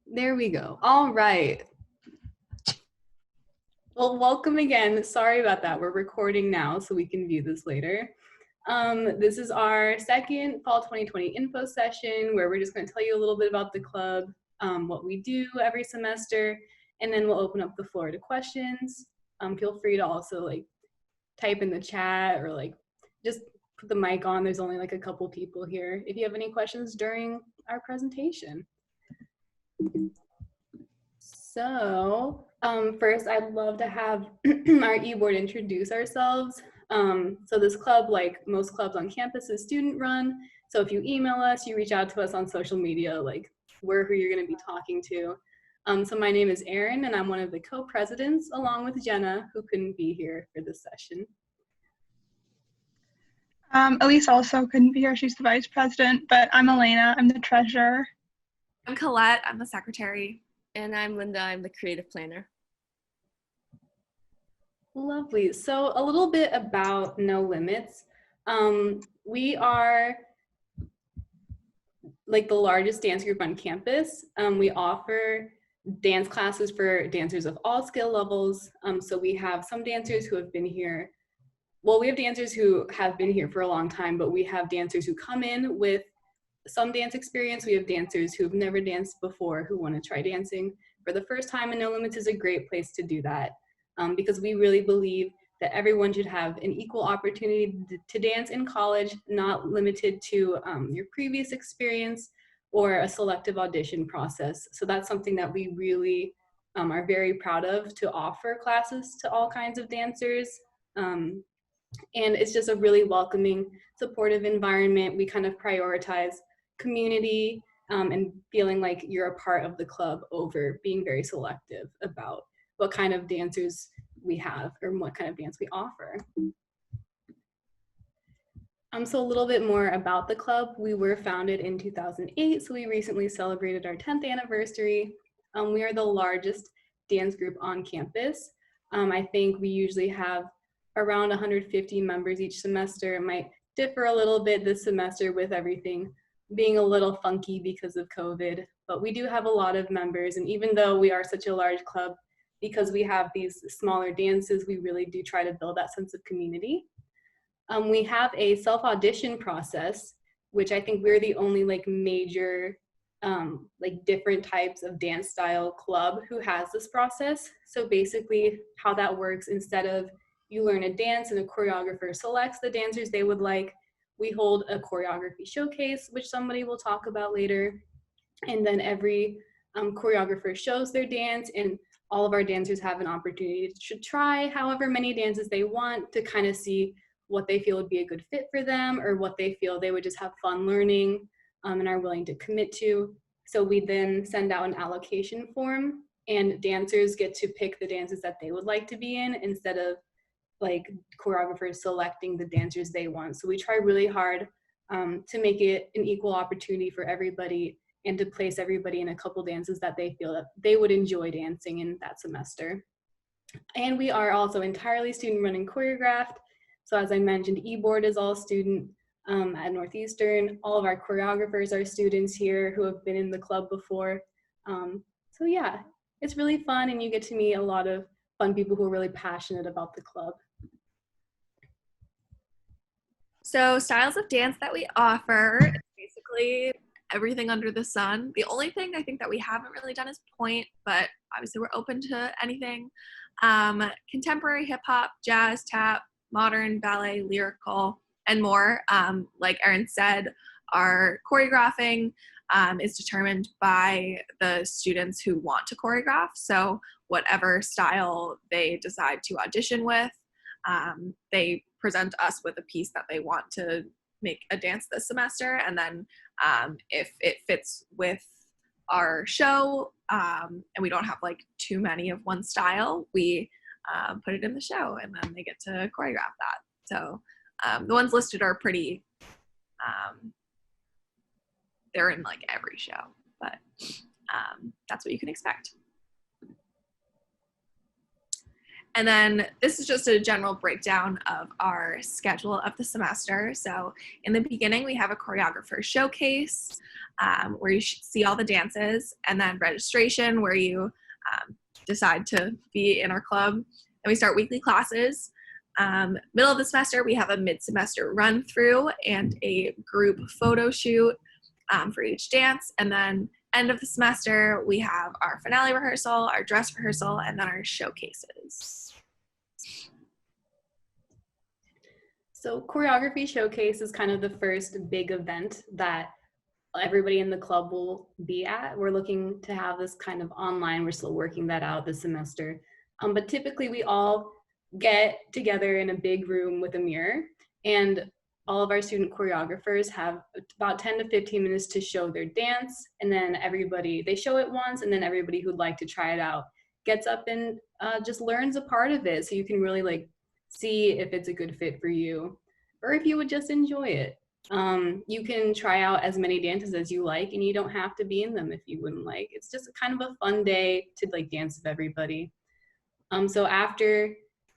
There we go. All right. Well, welcome again. Sorry about that. We're recording now so we can view this later. This is our second Fall 2020 info session where we're just going to tell you a little bit about the club, what we do every semester, and then we'll open up the floor to questions. Feel free to also type in the chat or just put the mic on. There's only a couple people here if you have any questions during our presentation. So first, I'd love to have our e-board introduce ourselves. So this club, like most clubs on campus, is student run. So if you email us, you reach out to us on social media, we're who you're going to be talking to. So my name is Erin, and I'm one of the co-presidents, along with Jenna, who couldn't be here for this session. Elise also couldn't be here. She's the vice president, but I'm Elena. I'm the treasurer. I'm Colette. I'm the secretary. And I'm Linda. I'm the creative planner. Lovely. So a little bit about No Limits. We are the largest dance group on campus. We offer dance classes for dancers of all skill levels. So we have some dancers who have been here. Well, we have dancers who have been here for a long time, but we have dancers who come in with some dance experience. We have dancers who've never danced before who want to try dancing for the first time, and No Limits is a great place to do that because we really believe that everyone should have an equal opportunity to dance in college, not limited to your previous experience or a selective audition process. So that's something that we really are very proud of, to offer classes to all kinds of dancers. And it's just a really welcoming, supportive environment. We kind of prioritize community and feeling like you're a part of the club over being very selective about what kind of dancers we have or what kind of dance we offer. So a little bit more about the club. We were founded in 2008, so we recently celebrated our 10th anniversary. We are the largest dance group on campus. I think we usually have around 150 members each semester. It might differ a little bit this semester with everything being a little funky because of COVID, but we do have a lot of members. And even though we are such a large club, because we have these smaller dances, we really do try to build that sense of community. We have a self-audition process, which I think we're the only major different types of dance style club who has this process. So basically how that works, instead of you learn a dance and a choreographer selects the dancers they would like, we hold a choreography showcase, which somebody will talk about later. And then every choreographer shows their dance, and all of our dancers have an opportunity to try however many dances they want to kind of see what they feel would be a good fit for them, or what they feel they would just have fun learning and are willing to commit to. So we then send out an allocation form, and dancers get to pick the dances that they would like to be in, instead of choreographers selecting the dancers they want. So we try really hard to make it an equal opportunity for everybody, and to place everybody in a couple dances that they feel that they would enjoy dancing in that semester. And we are also entirely student run and choreographed. So as I mentioned, e-board is all student at Northeastern. All of our choreographers are students here who have been in the club before. So yeah, it's really fun, and you get to meet a lot of fun people who are really passionate about the club. So styles of dance that we offer is basically everything under the sun. The only thing I think that we haven't really done is point, but obviously we're open to anything. Contemporary hip hop, jazz, tap, modern, ballet, lyrical, and more. Like Erin said, our choreographing is determined by the students who want to choreograph. So whatever style they decide to audition with, they present us with a piece that they want to make a dance this semester. And then if it fits with our show and we don't have too many of one style, we put it in the show, and then they get to choreograph that. So the ones listed are pretty, they're in every show, but that's what you can expect. And then this is just a general breakdown of our schedule of the semester. So in the beginning, we have a choreographer showcase where you see all the dances, and then registration where you decide to be in our club. And we start weekly classes. Middle of the semester, we have a mid-semester run through and a group photo shoot for each dance. And then end of the semester, we have our finale rehearsal, our dress rehearsal, and then our showcases. So Choreography Showcase is kind of the first big event that everybody in the club will be at. We're looking to have this kind of online. We're still working that out this semester. But typically we all get together in a big room with a mirror, and all of our student choreographers have about 10 to 15 minutes to show their dance. And then they show it once, and then everybody who'd like to try it out gets up and just learns a part of it. So you can really like see if it's a good fit for you, or if you would just enjoy it. You can try out as many dances as you like, and you don't have to be in them if you wouldn't like. It's just kind of a fun day to like dance with everybody. So after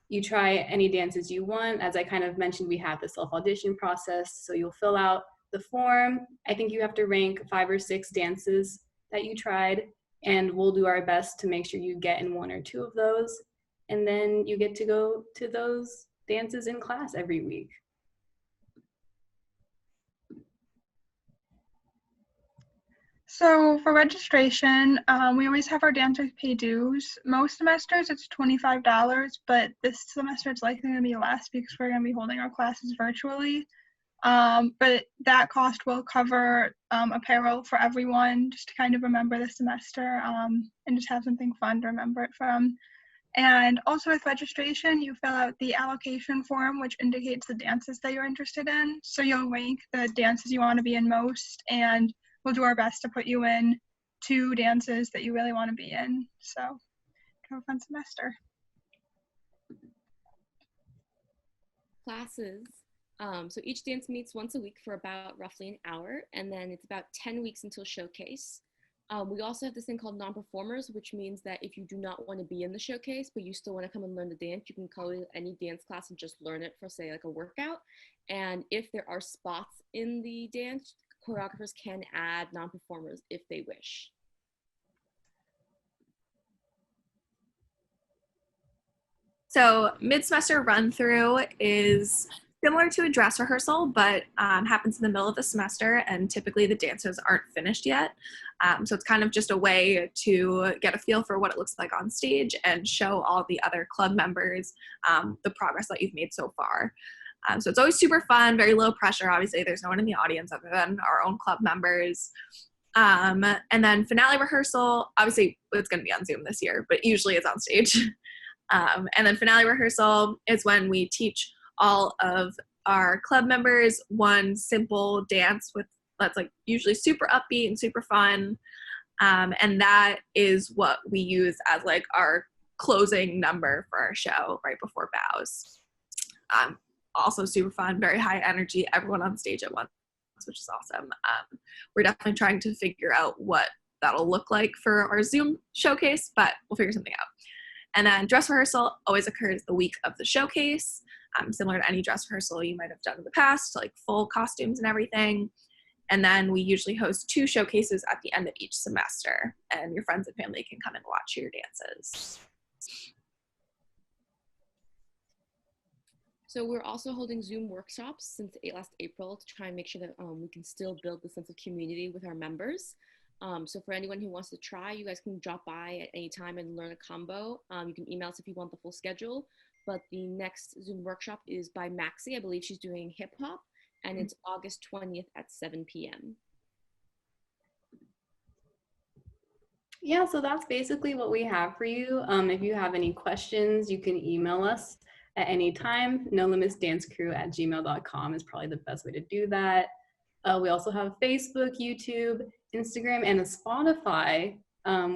you try any dances you want, as I kind of mentioned, we have the self-audition process. So you'll fill out the form. I think you have to rank 5 or 6 dances that you tried, and we'll do our best to make sure you get in 1 or 2 of those. And then you get to go to those dances in class every week. So for registration, we always have our dancers pay dues. Most semesters it's $25, but this semester it's likely going to be less because we're going to be holding our classes virtually. But that cost will cover apparel for everyone, just to kind of remember the semester and just have something fun to remember it from. And also with registration, you fill out the allocation form, which indicates the dances that you're interested in. So you'll rank the dances you want to be in most, and we'll do our best to put you in 2 dances that you really want to be in. So have a fun semester. Classes. So each dance meets once a week for about roughly an hour, and then it's about 10 weeks until showcase. We also have this thing called non-performers, which means that if you do not want to be in the showcase, but you still want to come and learn the dance, you can call in any dance class and just learn it for, say, like a workout. And if there are spots in the dance, choreographers can add non-performers if they wish. So mid-semester run-through is similar to a dress rehearsal, but happens in the middle of the semester, and typically the dancers aren't finished yet. So it's kind of just a way to get a feel for what it looks like on stage and show all the other club members the progress that you've made so far. So it's always super fun, very low pressure. Obviously, there's no one in the audience other than our own club members. And then finale rehearsal, obviously it's going to be on Zoom this year, but usually it's on stage. And then finale rehearsal is when we teach all of our club members one simple dance that's like usually super upbeat and super fun. And that is what we use as like our closing number for our show right before bows. Also super fun, very high energy, everyone on stage at once, which is awesome. We're definitely trying to figure out what that'll look like for our Zoom showcase, but we'll figure something out. And then dress rehearsal always occurs the week of the showcase, similar to any dress rehearsal you might have done in the past, like full costumes and everything. And then we usually host 2 showcases at the end of each semester, and your friends and family can come and watch your dances. So we're also holding Zoom workshops since last April to try and make sure that we can still build the sense of community with our members. So for anyone who wants to try, you guys can drop by at any time and learn a combo. You can email us if you want the full schedule, but the next Zoom workshop is by Maxie. I believe she's doing hip hop, and it's August 20th at 7 p.m. Yeah, so that's basically what we have for you. If you have any questions, you can email us at any time. nolimitsdancecrew@gmail.com is probably the best way to do that. We also have Facebook, YouTube, Instagram, and a Spotify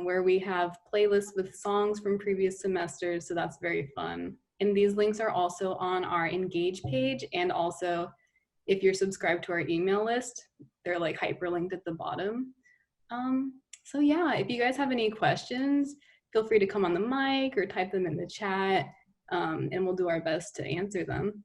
where we have playlists with songs from previous semesters, so that's very fun. And these links are also on our Engage page, and also if you're subscribed to our email list, they're like hyperlinked at the bottom. So yeah, if you guys have any questions, feel free to come on the mic or type them in the chat. and we'll do our best to answer them.